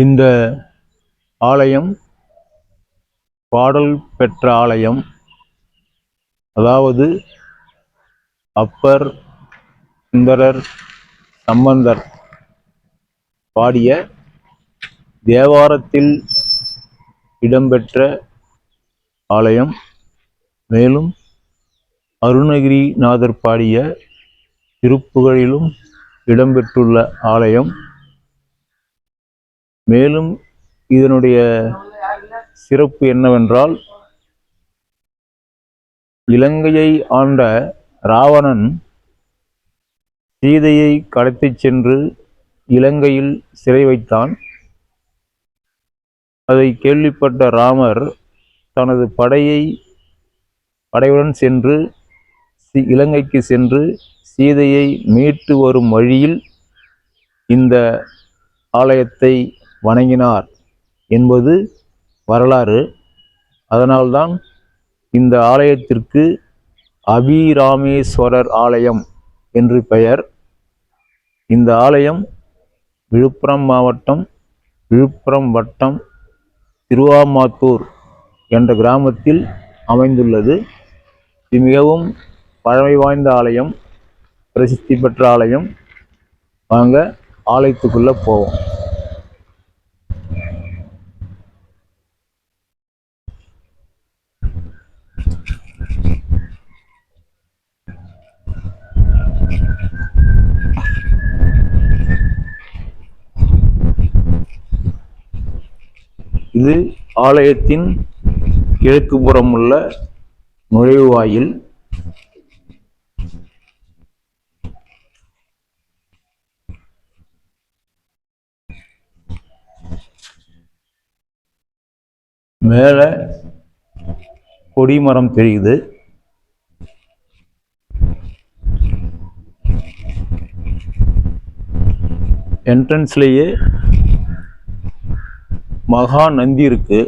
இந்த ஆலயம் பாடல் பெற்ற ஆலயம். அதாவது அப்பர், சுந்தரர், சம்பந்தர் பாடிய தேவாரத்தில் இடம்பெற்ற ஆலயம். மேலும் அருணகிரிநாதர் பாடிய திருப்புகழிலும் இடம்பெற்றுள்ள ஆலயம். மேலும் இதனுடைய சிறப்பு என்னவென்றால், இலங்கையை ஆண்ட ராவணன் சீதையை கடத்திச் சென்று இலங்கையில் சிறை வைத்தான். அதை கேள்விப்பட்ட ராமர் தனது படையுடன் சென்று இலங்கைக்கு சென்று சீதையை மீட்டு வரும் வழியில் இந்த ஆலயத்தை வணங்கினார் என்பது வரலாறு. அதனால்தான் இந்த ஆலயத்திற்கு அபிராமேஸ்வரர் ஆலயம் என்று பெயர். இந்த ஆலயம் விழுப்புரம் மாவட்டம், விழுப்புரம் வட்டம், திருவாமாத்தூர் என்ற கிராமத்தில் அமைந்துள்ளது. இது மிகவும் பழமை வாய்ந்த ஆலயம், பிரசித்தி பெற்ற ஆலயம். வாங்க ஆலயத்துக்குள்ள போவோம். இது ஆலயத்தின் கிழக்கு புறம் உள்ள நுழைவாயில். மேல கொடிமரம் தெரியுது. என்ட்ரன்ஸ்லேயே மகா நந்தி இருக்கு.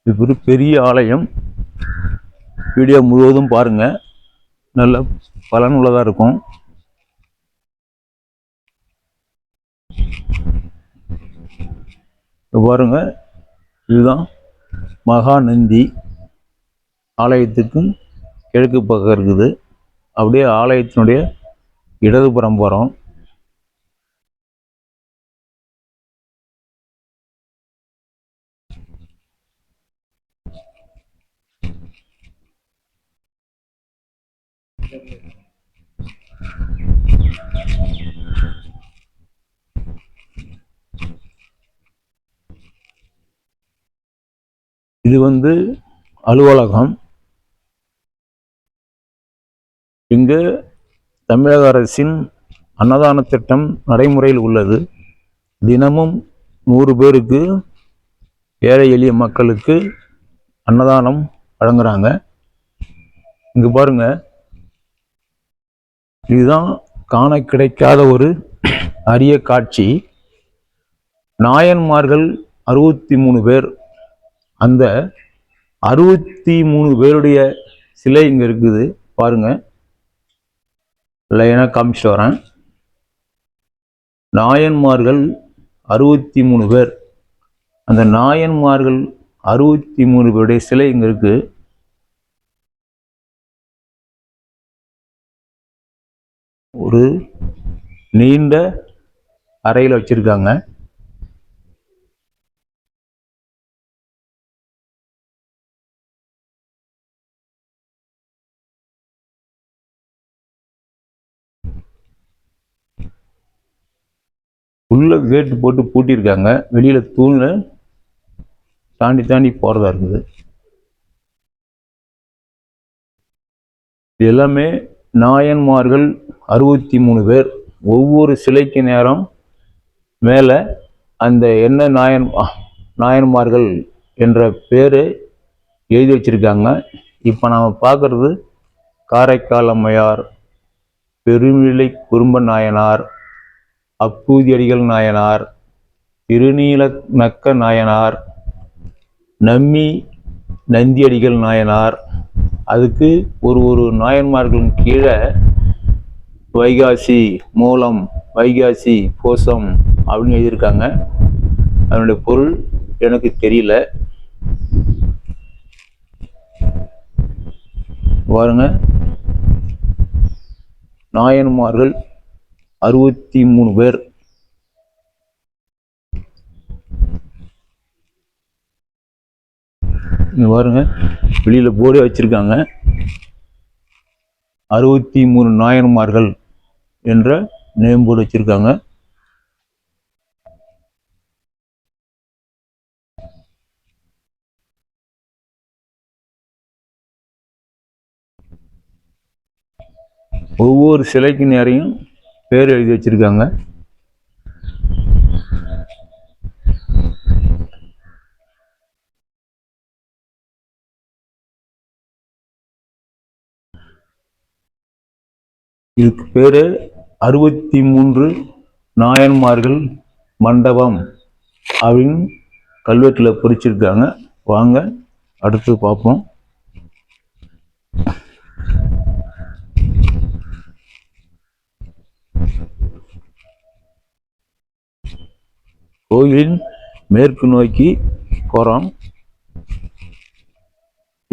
இது ஒரு பெரிய ஆலயம். வீடியோ முழுவதும் பாருங்க, நல்ல பலனுள்ளதா இருக்கும். பாருங்க, இதுதான் மகா நந்தி. ஆலயத்துக்கும் கிழக்கு பக்கம் இருக்குது. அப்படியே ஆலயத்தினுடைய இடதுபுறம் போகிறோம். இது அலுவலகம். இங்கு தமிழக அரசின் அன்னதான திட்டம் நடைமுறையில் உள்ளது. தினமும் 100 பேருக்கு, ஏழை எளிய மக்களுக்கு அன்னதானம் வழங்குறாங்க. இங்கு பாருங்க, இதுதான் காண கிடைக்காத ஒரு அரிய காட்சி. நாயன்மார்கள் 63 பேர். அந்த 63 பேருடைய சிலை இங்க இருக்குது. பாருங்க, லைனா காமிச்சிட்டு வரேன். நாயன்மார்கள் 63 பேர். அந்த நாயன்மார்கள் 63 பேருடைய சிலை இங்க இருக்கு. ஒரு நீண்ட அறையில் வச்சிருக்காங்க. உள்ள கேட்டு போட்டு பூட்டியிருக்காங்க. வெளியில தூண்ல தாண்டி போறதா இருக்குது. எல்லாமே நாயன்மார்கள் 63 பேர். ஒவ்வொரு சிலைக்கு நேரம் மேல அந்த என்ன நாயன்மார்கள் என்ற பேரு எழுதி வச்சிருக்காங்க. இப்ப நாம பார்க்கறது காரைக்கால் அம்மையார், பெருமிழை குறும்ப நாயனார், அப்பூதியடிகள் நாயனார், திருநீல நக்க நாயனார், நம்மி நந்தியடிகள் நாயனார். அதுக்கு ஒரு நாயன்மார்களும் கீழே வைகாசி மூலம், வைகாசி பூசம் அப்படின்னு எழுதியிருக்காங்க. அதனுடைய பொருள் எனக்கு தெரியல. பாருங்க, நாயன்மார்கள் 63 பேர். இங்க பாருங்க, வெளியில போர்டே வச்சிருக்காங்க. 63 நாயன்மார்கள் என்ற நேம் போர்டு வச்சிருக்காங்க. ஒவ்வொரு சிலைக்கு நேரையும் பேர் எழுதி வச்சிருக்காங்க. இதுக்கு பேரு 63 நாயன்மார்கள் மண்டபம் அப்படின்னு கல்வெட்டில் பொறிச்சிருக்காங்க. வாங்க அடுத்து பார்ப்போம். கோயிலின் மேற்கு நோக்கி போறோம்.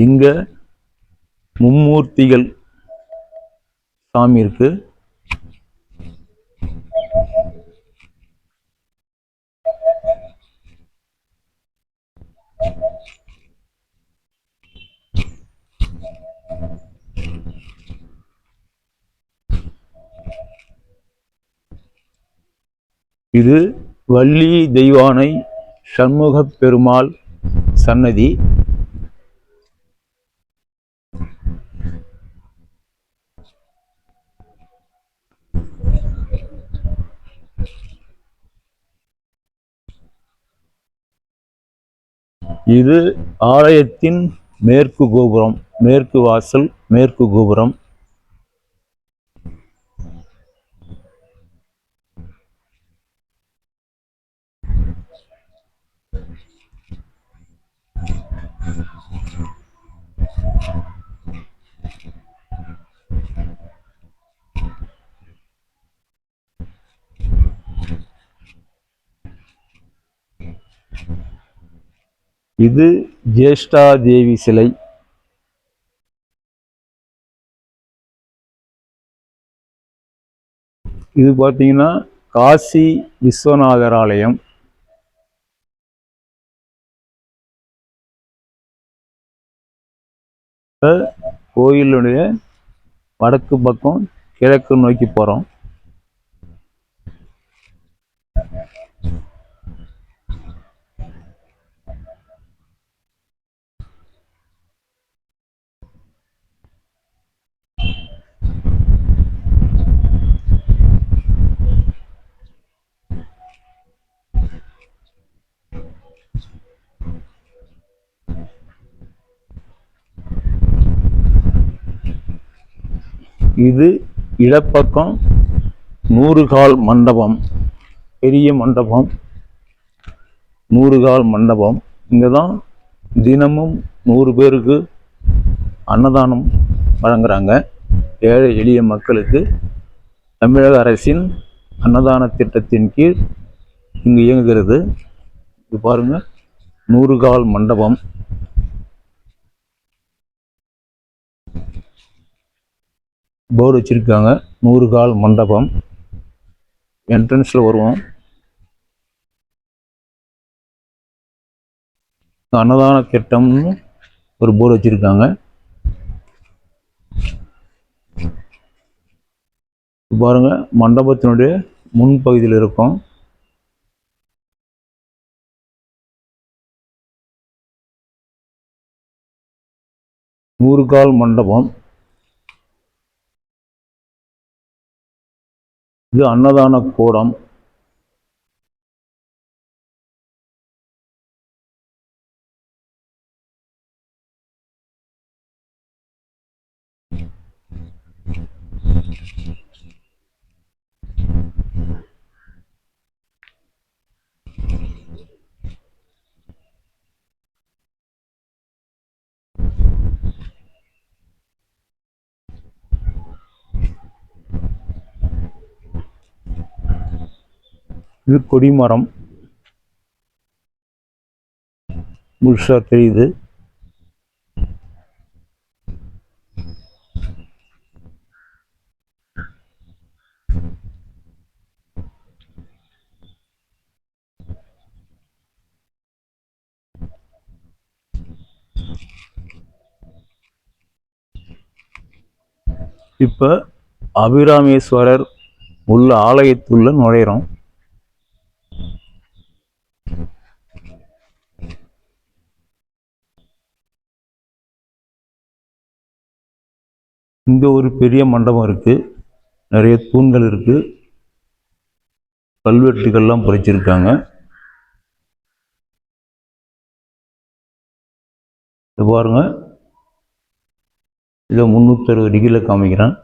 இங்க மும்மூர்த்திகள் சாமி இருக்கு. இது வள்ளி தெய்வானை சண்முக பெருமாள் சன்னதி. இது ஆலயத்தின் மேற்கு கோபுரம், மேற்கு வாசல், மேற்கு கோபுரம். இது ஜேஷ்டா தேவி சிலை. இது பார்த்தீங்கன்னா காசி விஸ்வநாதர் ஆலயம். கோயிலுடைய வடக்கு பக்கம் கிழக்கு நோக்கி போறோம். இது இடப்பக்கம் 100 கால் மண்டபம், பெரிய மண்டபம், 100 கால் மண்டபம். இங்கே தான் தினமும் 100 பேருக்கு அன்னதானம் வழங்குறாங்க. ஏழை எளிய மக்களுக்கு தமிழக அரசின் அன்னதான திட்டத்தின் கீழ் இங்கு இயங்குகிறது. இது பாருங்க, 100 கால் மண்டபம். போர்டு வச்சிருக்காங்க, 100 கால் மண்டபம். என்ட்ரன்ஸ்ல வருவோம். அன்னதான திட்டம்னு ஒரு போர்டு வச்சிருக்காங்க. பாருங்க, மண்டபத்தினுடைய முன்பகுதியில் இருக்கும். நூறுகால் மண்டபம். இது அன்னதான கூடம். இது கொடிமரம் முழுசா தெரியுது. இப்போ அபிராமேஸ்வரர் உள்ள ஆலயத்துள்ள நுழையிறோம். இங்க ஒரு பெரிய மண்டபம் இருக்கு, நிறைய தூண்கள் இருக்கு, கல்வெட்டுகள்லாம் பொறிச்சிருக்காங்க. இது பாருங்க, இதை 360 டிகிரியில் காமிக்கிறேன்.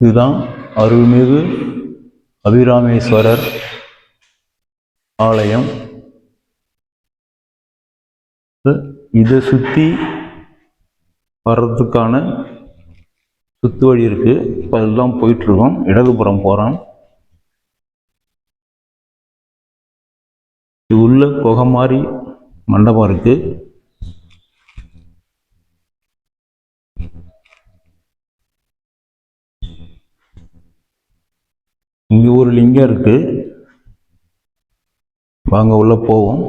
இதுதான் அருள்மிகு அபிராமேஸ்வரர் ஆலயம். இதை சுற்றி வர்றதுக்கான சுத்து வழி இருக்கு. இப்போ அதெல்லாம் போயிட்டு இருக்கோம். இடதுபுறம் போகிறோம். இது உள்ள குகை மாதிரி மண்டபம் இருக்கு. இங்க ஒரு லிங்கம் இருக்கு, வாங்க உள்ள போவோம்.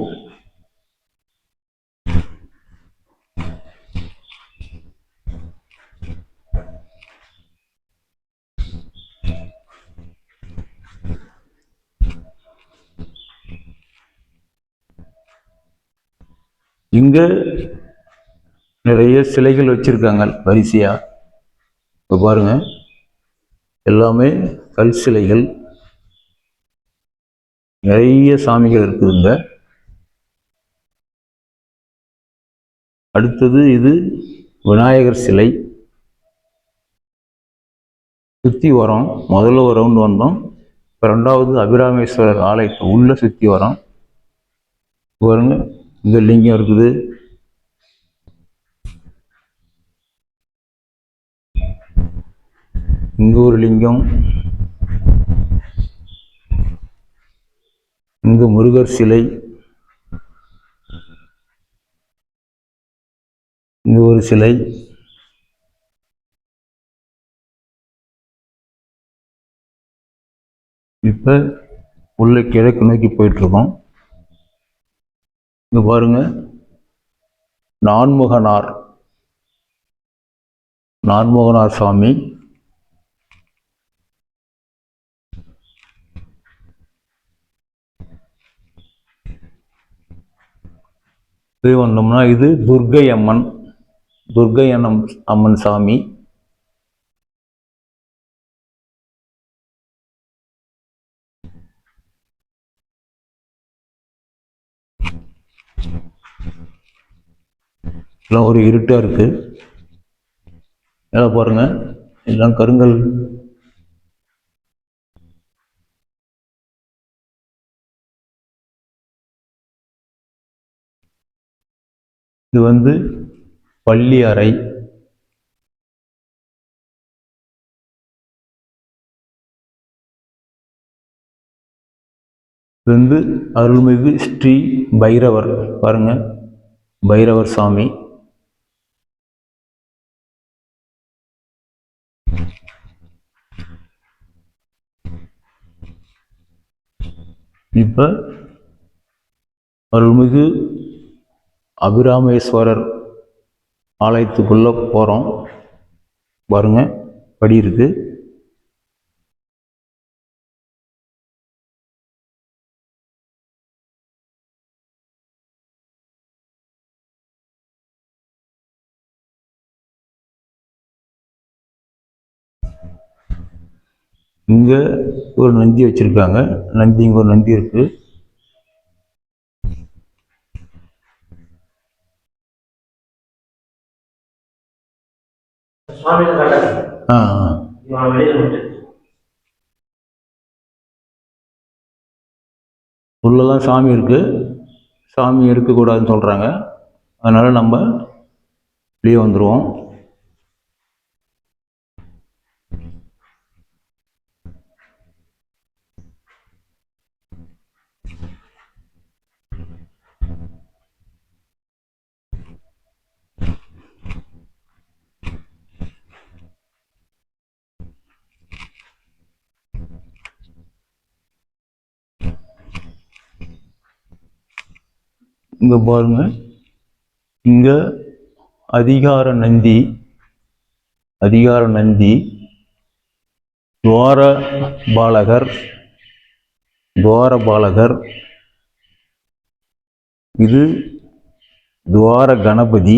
இங்க நிறைய சிலைகள் வச்சிருக்காங்க வரிசையா. இப்போ பாருங்க, எல்லாமே கல் சிலைகள், நிறைய சாமிகள் இருக்குதுங்க. அடுத்தது இது விநாயகர் சிலை. சுற்றி வரோம். முதல்ல ஒரு ரவுண்டு வந்தோம், இப்போ ரெண்டாவது அபிராமேஸ்வரர் ஆலயத்தை உள்ள சுற்றி வரோம். பாருங்க, இங்க லிங்கம் இருக்குது. இங்க ஒரு லிங்கம், இங்க முருகர் சிலை, இங்க ஒரு சிலை. இப்ப உள்ள கிழக்கு நோக்கி போயிட்டு இருக்கோம். இங்க பாருங்க, நான்முகனார் சாமி. வந்தோம்னா இது துர்க்கை அம்மன் சாமி. எல்லாம் ஒரு இருட்டா இருக்கு. எல்லாம் பாருங்க, எல்லாம் கருங்கல். இது வந்து பள்ளி அறை. இது வந்து அருள்மிகு ஸ்ரீ பைரவர். பாருங்க, பைரவர் சாமி. இப்ப அருள்மிகு அபிராமேஸ்வரர் ஆலயத்துக்குள்ள போறோம். பாருங்க, படி இருக்கு. இங்கே ஒரு நந்தி வச்சுருக்காங்க. நந்தி இங்கே ஒரு நந்தி இருக்குது. உள்ளதான் சாமி இருக்குது. சாமி எடுக்கக்கூடாதுன்னு சொல்கிறாங்க. அதனால் நம்ம வெளியே வந்துடுவோம். இங்கே பாருங்க, இங்கே அதிகார நந்தி துவாரபாலகர், இது துவார கணபதி.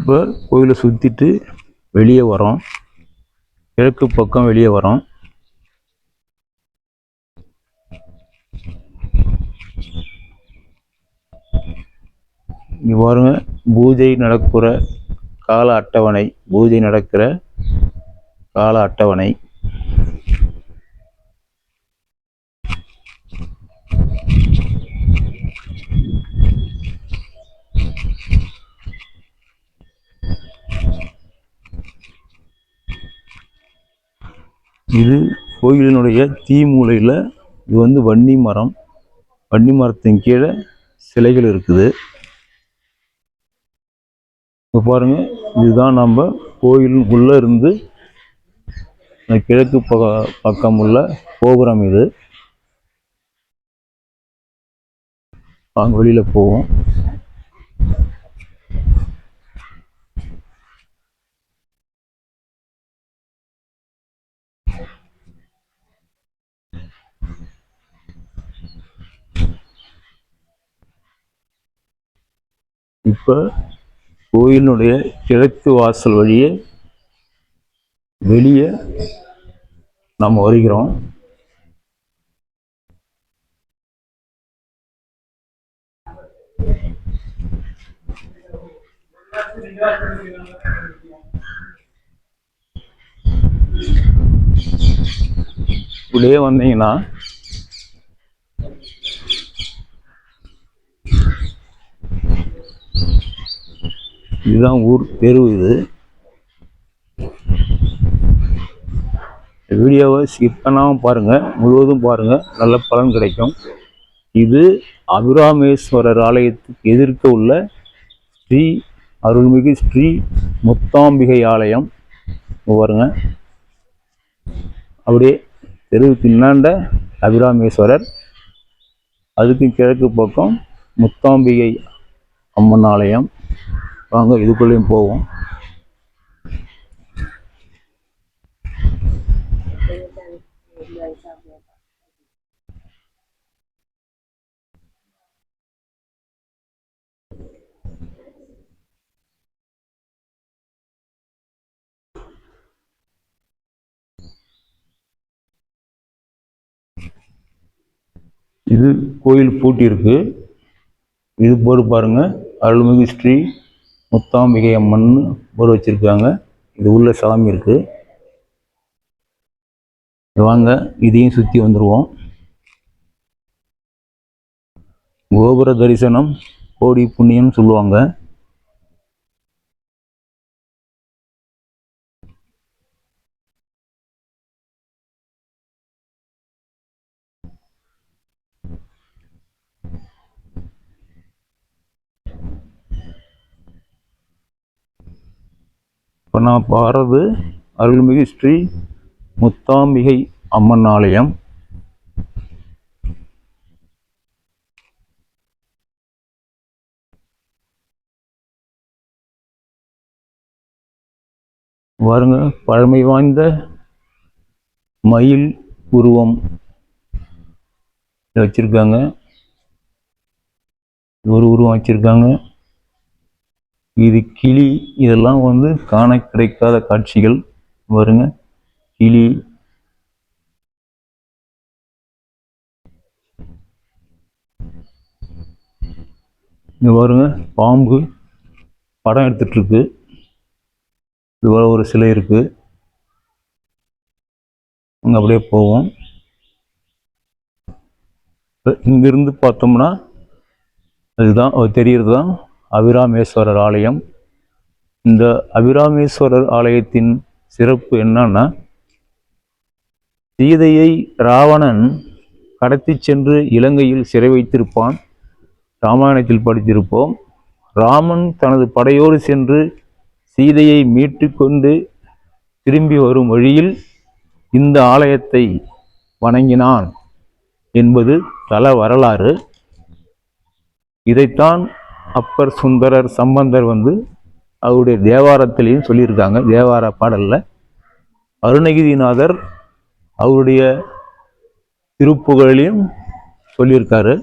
இப்போ கோயிலை சுற்றிட்டு வெளியே வரோம். கிழக்கு பக்கம் வெளியே வரோம். இங்கே பாருங்க, பூஜை நடக்கிற கால அட்டவணை. இது கோயிலினுடைய தீமூலையில் இது வந்து வன்னி மரத்தின் கீழே சிலைகள் இருக்குது. இப்போ பாருங்க, இதுதான் நம்ம கோயிலுக்குள்ளே இருந்து கிழக்கு பக்கம் உள்ள கோபுரம். இது வாங்க வெளியில் போவோம். இப்போ கோயிலுடைய கிழக்கு வாசல் வழியே வெளியே நம்ம வருகிறோம். இப்படியே வந்தீங்கன்னா இதுதான் ஊர் தெரு. இது வீடியோவை ஸ்கிப் பண்ணாமல் பாருங்கள், முழுவதும் பாருங்கள், நல்ல பலன் கிடைக்கும். இது அபிராமேஸ்வரர் ஆலயத்துக்கு எதிர்க்க உள்ள ஸ்ரீ அருள்மிகு ஸ்ரீ முத்தாம்பிகை ஆலயம். பாருங்க, அப்படியே தெருவுக்கு இன்னாண்ட அபிராமேஸ்வரர், அதுக்கு கிழக்கு பக்கம் முத்தாம்பிகை அம்மன் ஆலயம். வாங்க இதுக்குள்ளேயும் போவோம். இது கோயில் பூட்டி இருக்கு. இது போர்டு பாருங்க, அருள்மிகு ஸ்ரீ முத்தாம்பிகை அம்மன் போர்டு வச்சிருக்காங்க. இது உள்ள சாமி இருக்கு. வாங்க இதையும் சுற்றி வந்துடுவோம். கோபுர தரிசனம் கோடி புண்ணியம் சொல்லுவாங்க. இப்போ நான் பாடுறது அருள்மிகு ஸ்ரீ முத்தாம்பிகை அம்மன் ஆலயம். பாருங்க, பழமை வாய்ந்த மயில் உருவம் வச்சிருக்காங்க. ஒரு உருவம் வச்சிருக்காங்க. இது கிளி. இதெல்லாம் வந்து காண கிடைக்காத காட்சிகள். பாருங்க, கிளி. இங்க பாருங்க, பாம்பு படம் எடுத்துட்டு இருக்கு. இது ஒரு சிலை இருக்கு. அங்க அப்படியே போவோம். இங்கிருந்து பார்த்தோம்னா அதுதான் தெரியறது தான் அபிராமேஸ்வரர் ஆலயம். இந்த அபிராமேஸ்வரர் ஆலயத்தின் சிறப்பு என்னன்னா, சீதையை ராவணன் கடத்தி சென்று இலங்கையில் சிறை வைத்திருப்பான். ராமாயணத்தில் படித்திருப்போம். ராமன் தனது படையோடு சென்று சீதையை மீட்டு கொண்டு திரும்பி வரும் வழியில் இந்த ஆலயத்தை வணங்கினான் என்பது தல வரலாறு. இதைத்தான் அப்பர், சுந்தரர், சம்பந்தர் வந்து அவருடைய தேவாரத்திலையும் சொல்லியிருக்காங்க. தேவார பாடல்ல அருணகிரிநாதர் அவருடைய திருப்புகழிலையும் சொல்லியிருக்காரு.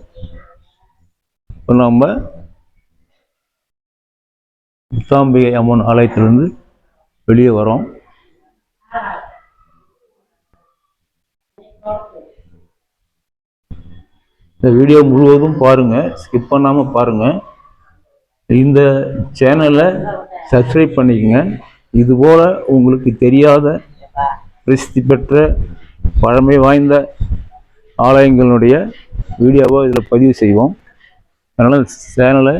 இப்போ நம்ம முத்தாம்பிகை அம்மன் ஆலயத்திலிருந்து வெளியே வரோம். இந்த வீடியோ முழுவதும் பாருங்க, ஸ்கிப் பண்ணாம பாருங்க. இந்த சேனலை சப்ஸ்கிரைப் பண்ணிக்கங்க. இதுபோல உங்களுக்கு தெரியாத பிரசித்தி பெற்ற பழமை வாய்ந்த ஆலயங்களுடைய வீடியோவை இதில் பதிவு செய்வோம். அதனால் சேனலை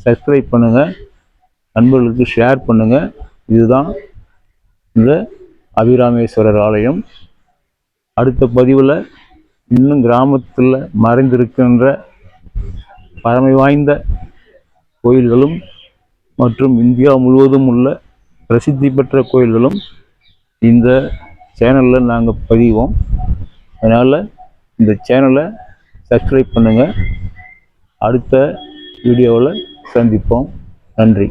சப்ஸ்கிரைப் பண்ணுங்கள், நண்பர்களுக்கு ஷேர் பண்ணுங்கள். இதுதான் இந்த அபிராமேஸ்வரர் ஆலயம். அடுத்த பதிவில் இன்னும் கிராமத்தில் மறைந்திருக்கின்ற பழமை வாய்ந்த கோயில்களும் மற்றும் இந்தியா முழுவதும் உள்ள பிரசித்தி பெற்ற கோயில்களும் இந்த சேனலில் நாங்கள் பதிவோம். அதனால் இந்த சேனலை சப்ஸ்கிரைப் பண்ணுங்கள். அடுத்த வீடியோவில் சந்திப்போம். நன்றி.